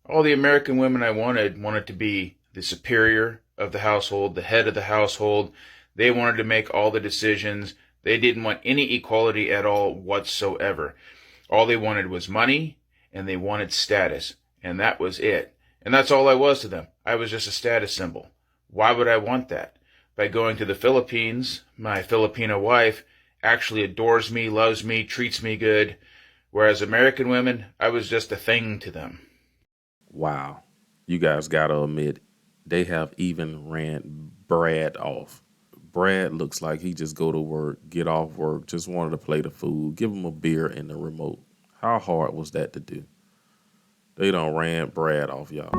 All the American women I wanted to be the superior of the household, the head of the household. They wanted to make all the decisions. They didn't want any equality at all whatsoever. All they wanted was money, and they wanted status, and that was it. And that's all I was to them. I was just a status symbol. Why would I want that? By going to the Philippines, my Filipino wife actually adores me, loves me, treats me good, whereas American women, I was just a thing to them. Wow. You guys gotta admit, they have even ran Brad off. Brad looks like he just go to work, get off work, just wanted to play the food, give him a beer and the remote. How hard was that to do? They done ran Brad off, y'all.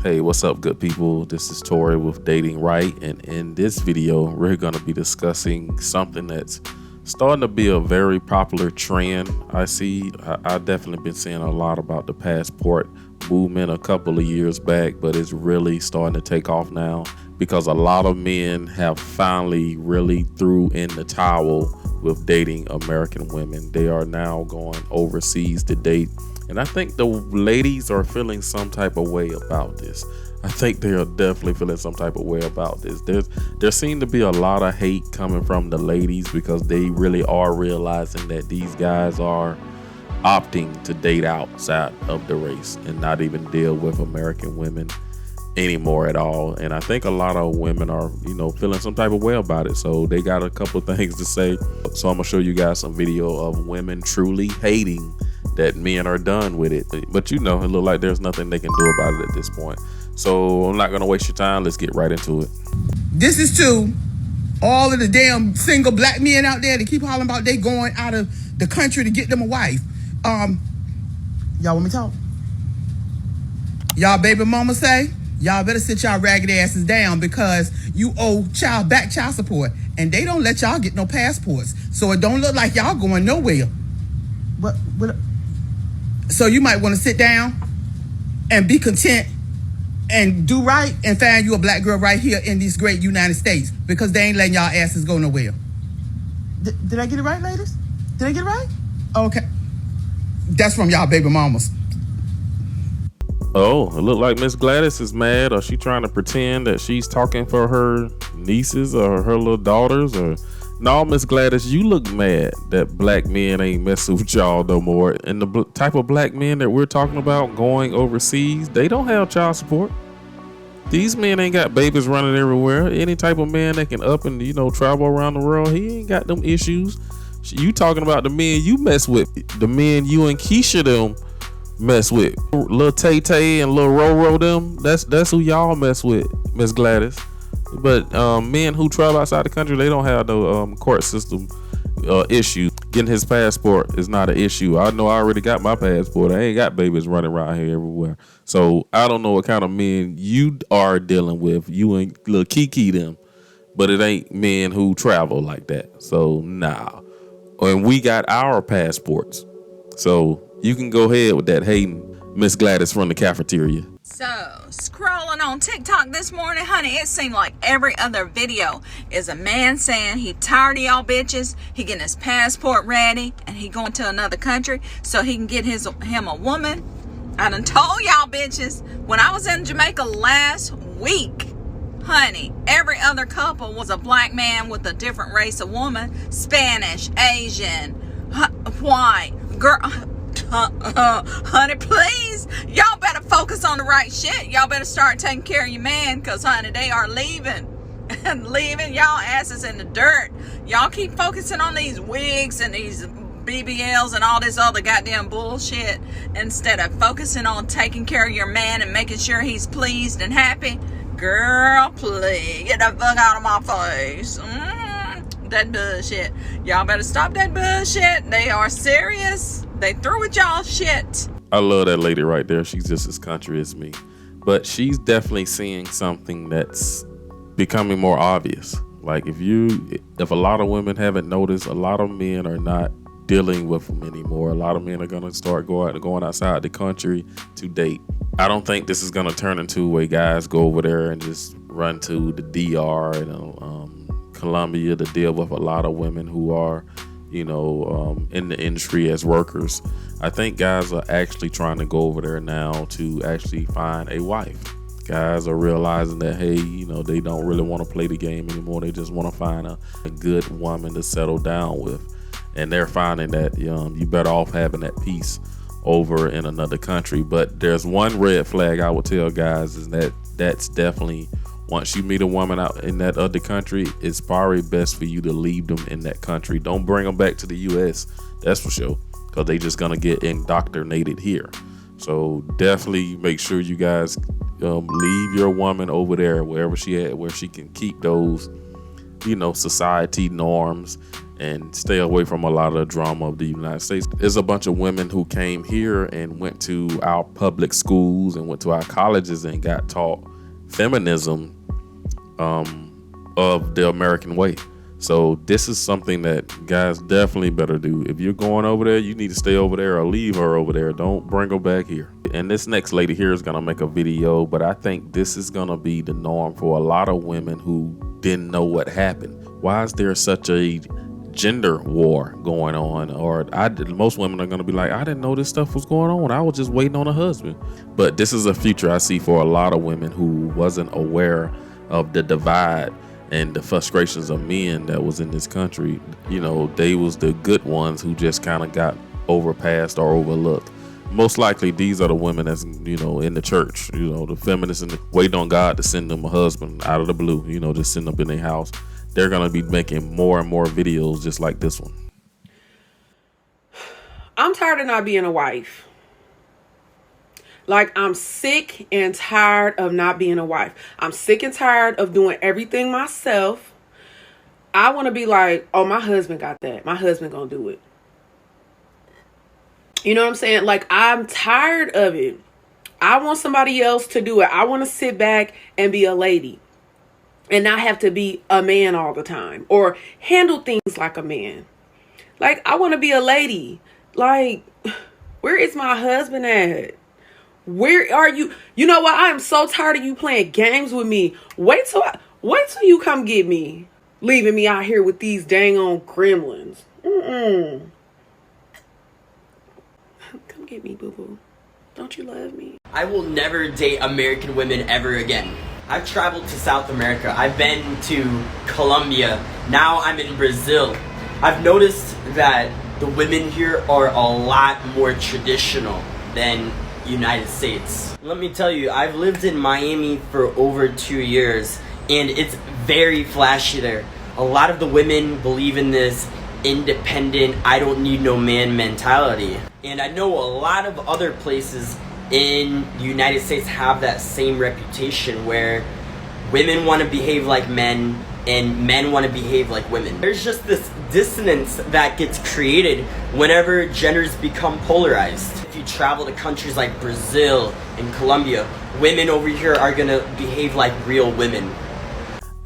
Hey, what's up, good people? This is Tori with Datingwright, and in this video, we're going to be discussing something that's starting to be a very popular trend. I've definitely been seeing a lot about the passport movement a couple of years back, but it's really starting to take off now because a lot of men have finally really threw in the towel with dating American women. They are now going overseas to date. And I think the ladies are feeling some type of way about this. I think they are definitely feeling some type of way about this. There seems to be a lot of hate coming from the ladies because they really are realizing that these guys are opting to date outside of the race and not even deal with American women anymore at all. And I think a lot of women are, feeling some type of way about it. So they got a couple of things to say. So I'm gonna show you guys some video of women truly hating that men are done with it. But it look like there's nothing they can do about it at this point. So I'm not gonna waste your time. Let's get right into it. This is to all of the damn single black men out there that keep hollering about they going out of the country to get them a wife. Y'all want me to talk? Y'all baby mama say, y'all better sit y'all ragged asses down because you owe child support. And they don't let y'all get no passports. So it don't look like y'all going nowhere. But so you might want to sit down and be content and do right and find you a black girl right here in these great United States because they ain't letting y'all asses go nowhere. Did I get it right, ladies? Did I get it right? Okay. That's from y'all baby mamas. Oh, it looked like Miss Gladys is mad, or she trying to pretend that she's talking for her nieces or her little daughters, or no, Miss Gladys, you look mad that black men ain't messing with y'all no more. And the type of black men that we're talking about going overseas, they don't have child support. These men ain't got babies running everywhere. Any type of man that can up and travel around the world, he ain't got them issues. You talking about the men you mess with, the men you and Keisha them mess with, little Tay Tay and little Roro them. That's who y'all mess with, Miss Gladys. But men who travel outside the country, they don't have no court system issue. Getting his passport is not an issue. I know I already got my passport. I ain't got babies running around here everywhere. So I don't know what kind of men you are dealing with, you and little Kiki them. But it ain't men who travel like that. So nah. And we got our passports. So you can go ahead with that hating, Miss Gladys from the cafeteria. So, scrolling on TikTok this morning, honey, it seemed like every other video is a man saying he tired of y'all bitches, he getting his passport ready, and he going to another country so he can get him a woman. I done told y'all bitches, when I was in Jamaica last week, honey, every other couple was a black man with a different race of woman, Spanish, Asian, white, girl. Honey, please, y'all better focus on the right shit. Y'all better start taking care of your man, because honey, they are leaving and leaving y'all asses in the dirt. Y'all keep focusing on these wigs and these BBLs and all this other goddamn bullshit instead of focusing on taking care of your man and making sure he's pleased and happy. Girl, please get the fuck out of my face. That bullshit. Y'all better stop that bullshit. They are serious. They through with y'all shit. I love that lady right there. She's just as country as me. But she's definitely seeing something that's becoming more obvious. Like if a lot of women haven't noticed, a lot of men are not dealing with them anymore. A lot of men are going to start going outside the country to date. I don't think this is going to turn into where guys go over there and just run to the DR and Colombia to deal with a lot of women who are, in the industry as workers. I think guys are actually trying to go over there now to actually find a wife. Guys are realizing that, hey, they don't really want to play the game anymore. They just want to find a good woman to settle down with. And they're finding that you better off having that peace over in another country. But there's one red flag I would tell guys is that's definitely, once you meet a woman out in that other country, it's probably best for you to leave them in that country. Don't bring them back to the U.S. That's for sure, because they just gonna get indoctrinated here. So definitely make sure you guys leave your woman over there, wherever she at, where she can keep those, society norms and stay away from a lot of the drama of the United States. There's a bunch of women who came here and went to our public schools and went to our colleges and got taught feminism of the American way. So this is something that guys definitely better do. If you're going over there, you need to stay over there or leave her over there. Don't bring her back here. And this next lady here is going to make a video, but I think this is going to be the norm for a lot of women who didn't know what happened. Why is there such a gender war going on? Or most women are going to be like, I didn't know this stuff was going on. I was just waiting on a husband. But this is a future I see for a lot of women who wasn't aware of the divide and the frustrations of men that was in this country. They was the good ones who just kind of got overpassed or overlooked. Most likely these are the women that's in the church, the feminists and waiting on God to send them a husband out of the blue, just send them in their house. They're gonna be making more and more videos just like this one. I'm tired of not being a wife. Like, I'm sick and tired of not being a wife. I'm sick and tired of doing everything myself. I want to be like, oh, my husband got that. My husband gonna do it. You know what I'm saying? Like, I'm tired of it. I want somebody else to do it. I want to sit back and be a lady and not have to be a man all the time or handle things like a man. Like, I want to be a lady. Like, where is my husband at? Where are you? You know what? I am so tired of you playing games with me. Wait till you come get me, leaving me out here with these dang on gremlins. Come get me, boo-boo. Don't you love me? I will never date American women ever again. I've traveled to South America. I've been to Colombia. Now I'm in Brazil. I've noticed that the women here are a lot more traditional than United States. Let me tell you, I've lived in Miami for over 2 years and it's very flashy there. A lot of the women believe in this independent, I don't need no man mentality. And I know a lot of other places in the United States have that same reputation where women want to behave like men and men want to behave like women. There's just this dissonance that gets created whenever genders become polarized. If you travel to countries like Brazil and Colombia, women over here are gonna behave like real women.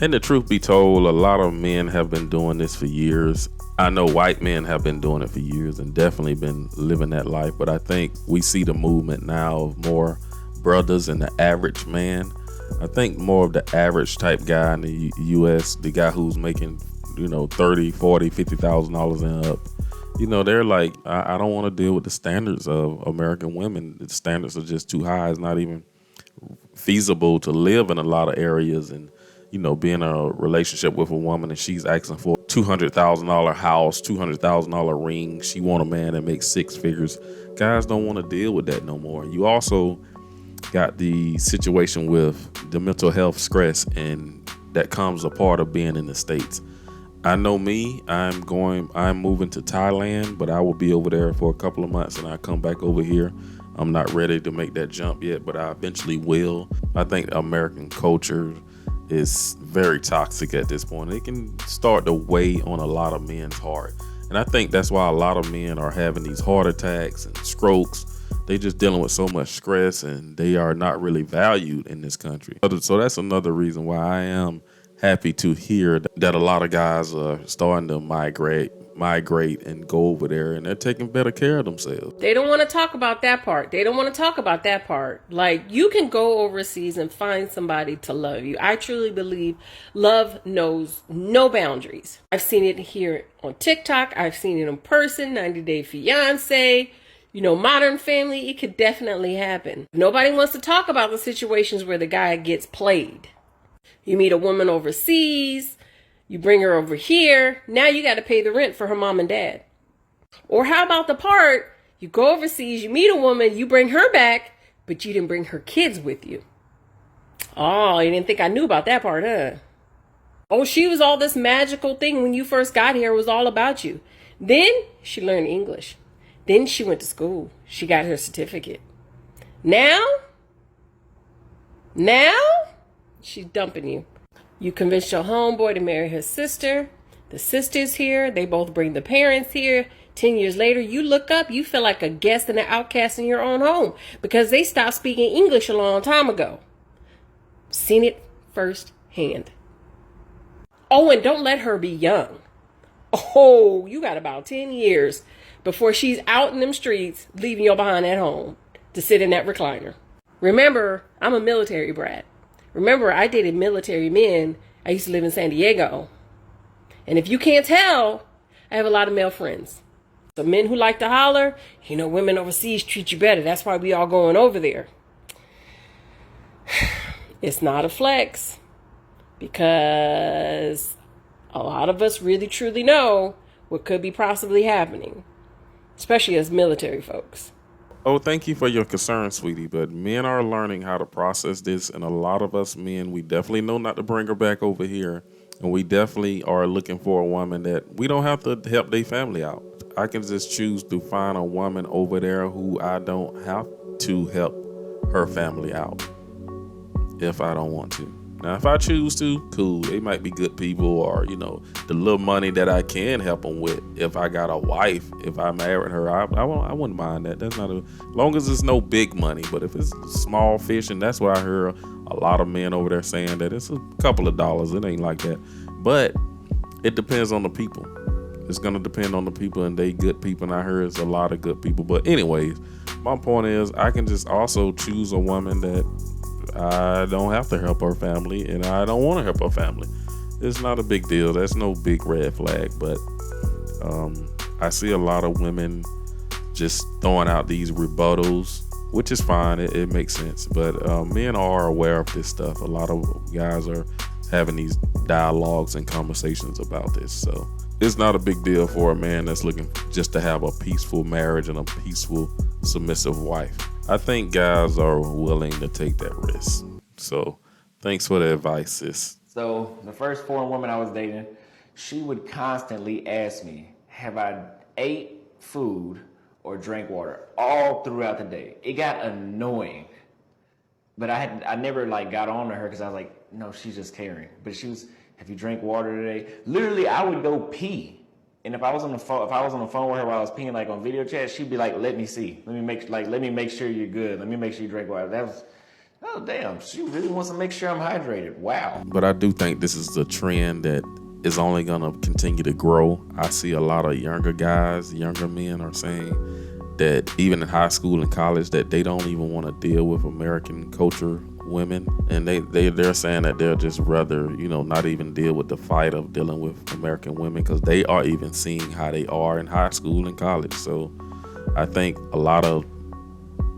And the truth be told, a lot of men have been doing this for years. I know white men have been doing it for years and definitely been living that life. But I think we see the movement now of more brothers and the average man. I think more of the average type guy in the U.S., the guy who's making, $30, $40, $50,000 and up. They're like, I don't want to deal with the standards of American women. The standards are just too high. It's not even feasible to live in a lot of areas and, be in a relationship with a woman and she's asking for a $200,000 house, $200,000 ring. She want a man that makes six figures. Guys don't want to deal with that no more. You also got the situation with the mental health stress, and that comes a part of being in the States. I know me, I'm moving to Thailand, but I will be over there for a couple of months and I come back over here. I'm not ready to make that jump yet, but I eventually will. I think American culture is very toxic at this point. It can start to weigh on a lot of men's heart. And I think that's why a lot of men are having these heart attacks and strokes. They just dealing with so much stress and they are not really valued in this country. So that's another reason why I am happy to hear that a lot of guys are starting to migrate migrate and go over there, and they're taking better care of themselves. They don't want to talk about that part. Like, you can go overseas and find somebody to love you. I truly believe love knows no boundaries. I've seen it here on TikTok. I've seen it in person, 90 Day Fiance, Modern Family. It could definitely happen. Nobody wants to talk about the situations where the guy gets played. You meet a woman overseas, you bring her over here, now you got to pay the rent for her mom and dad. Or how about the part, you go overseas, you meet a woman, you bring her back, but you didn't bring her kids with you. Oh, you didn't think I knew about that part, huh? Oh, she was all this magical thing when you first got here, it was all about you. Then she learned English. Then she went to school. She got her certificate. Now, she's dumping you. You convinced your homeboy to marry her sister. The sister's here. They both bring the parents here. 10 years later, you look up, you feel like a guest and an outcast in your own home because they stopped speaking English a long time ago. Seen it firsthand. Oh, and don't let her be young. Oh, you got about 10 years before she's out in them streets, leaving you behind at home to sit in that recliner. Remember, I'm a military brat. Remember, I dated military men. I used to live in San Diego. And if you can't tell, I have a lot of male friends. So men who like to holler, women overseas treat you better. That's why we all going over there. It's not a flex because a lot of us really truly know what could be possibly happening, especially as military folks. Oh, thank you for your concern, sweetie. But men are learning how to process this. And a lot of us men, we definitely know not to bring her back over here. And we definitely are looking for a woman that we don't have to help their family out. I can just choose to find a woman over there who I don't have to help her family out if I don't want to. Now, if I choose to, cool. They might be good people, or, the little money that I can help them with. If I got a wife, if I married her, I wouldn't mind that. That's not as long as it's no big money. But if it's small fish, and that's what I hear a lot of men over there saying, that it's a couple of dollars. It ain't like that. But it depends on the people. It's going to depend on the people, and they good people. And I heard it's a lot of good people. But anyways, my point is I can just also choose a woman that I don't have to help her family, and I don't want to help her family. It's not a big deal. That's no big red flag. But I see a lot of women just throwing out these rebuttals, which is fine. It makes sense. But men are aware of this stuff. A lot of guys are having these dialogues and conversations about this. So it's not a big deal for a man that's looking just to have a peaceful marriage and a peaceful, submissive wife. I think guys are willing to take that risk. So thanks for the advice, sis. So the first foreign woman I was dating, she would constantly ask me, have I ate food or drank water all throughout the day? It got annoying. But I never got on to her because I was like, no, she's just caring. But she was, have you drank water today? Literally, I would go pee. And if I was on the phone with her while I was peeing on video chat, she'd be like, let me see. Let me make sure you're good. Let me make sure you drink water. That was, oh damn, she really wants to make sure I'm hydrated. Wow. But I do think this is a trend that is only gonna continue to grow. I see a lot of younger men are saying that even in high school and college that they don't even want to deal with American culture women, and they're saying that they'll just rather not even deal with the fight of dealing with American women because they are even seeing how they are in high school and college. So I think a lot of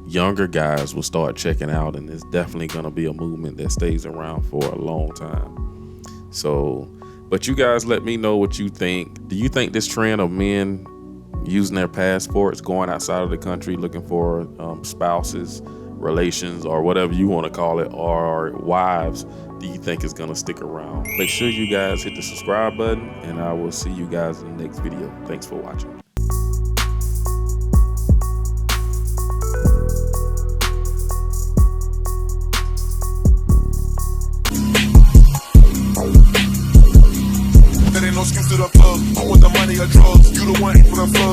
younger guys will start checking out, and it's definitely going to be a movement that stays around for a long time. So, but you guys let me know what you think. Do you think this trend of men using their passports, going outside of the country looking for spouses, relations, or whatever you want to call it, or wives, do you think is going to stick around? Make sure you guys hit the subscribe button, and I will see you guys in the next video. Thanks for watching. There ain't no excuse to the plug. I want the money or drugs. You the one for the plug.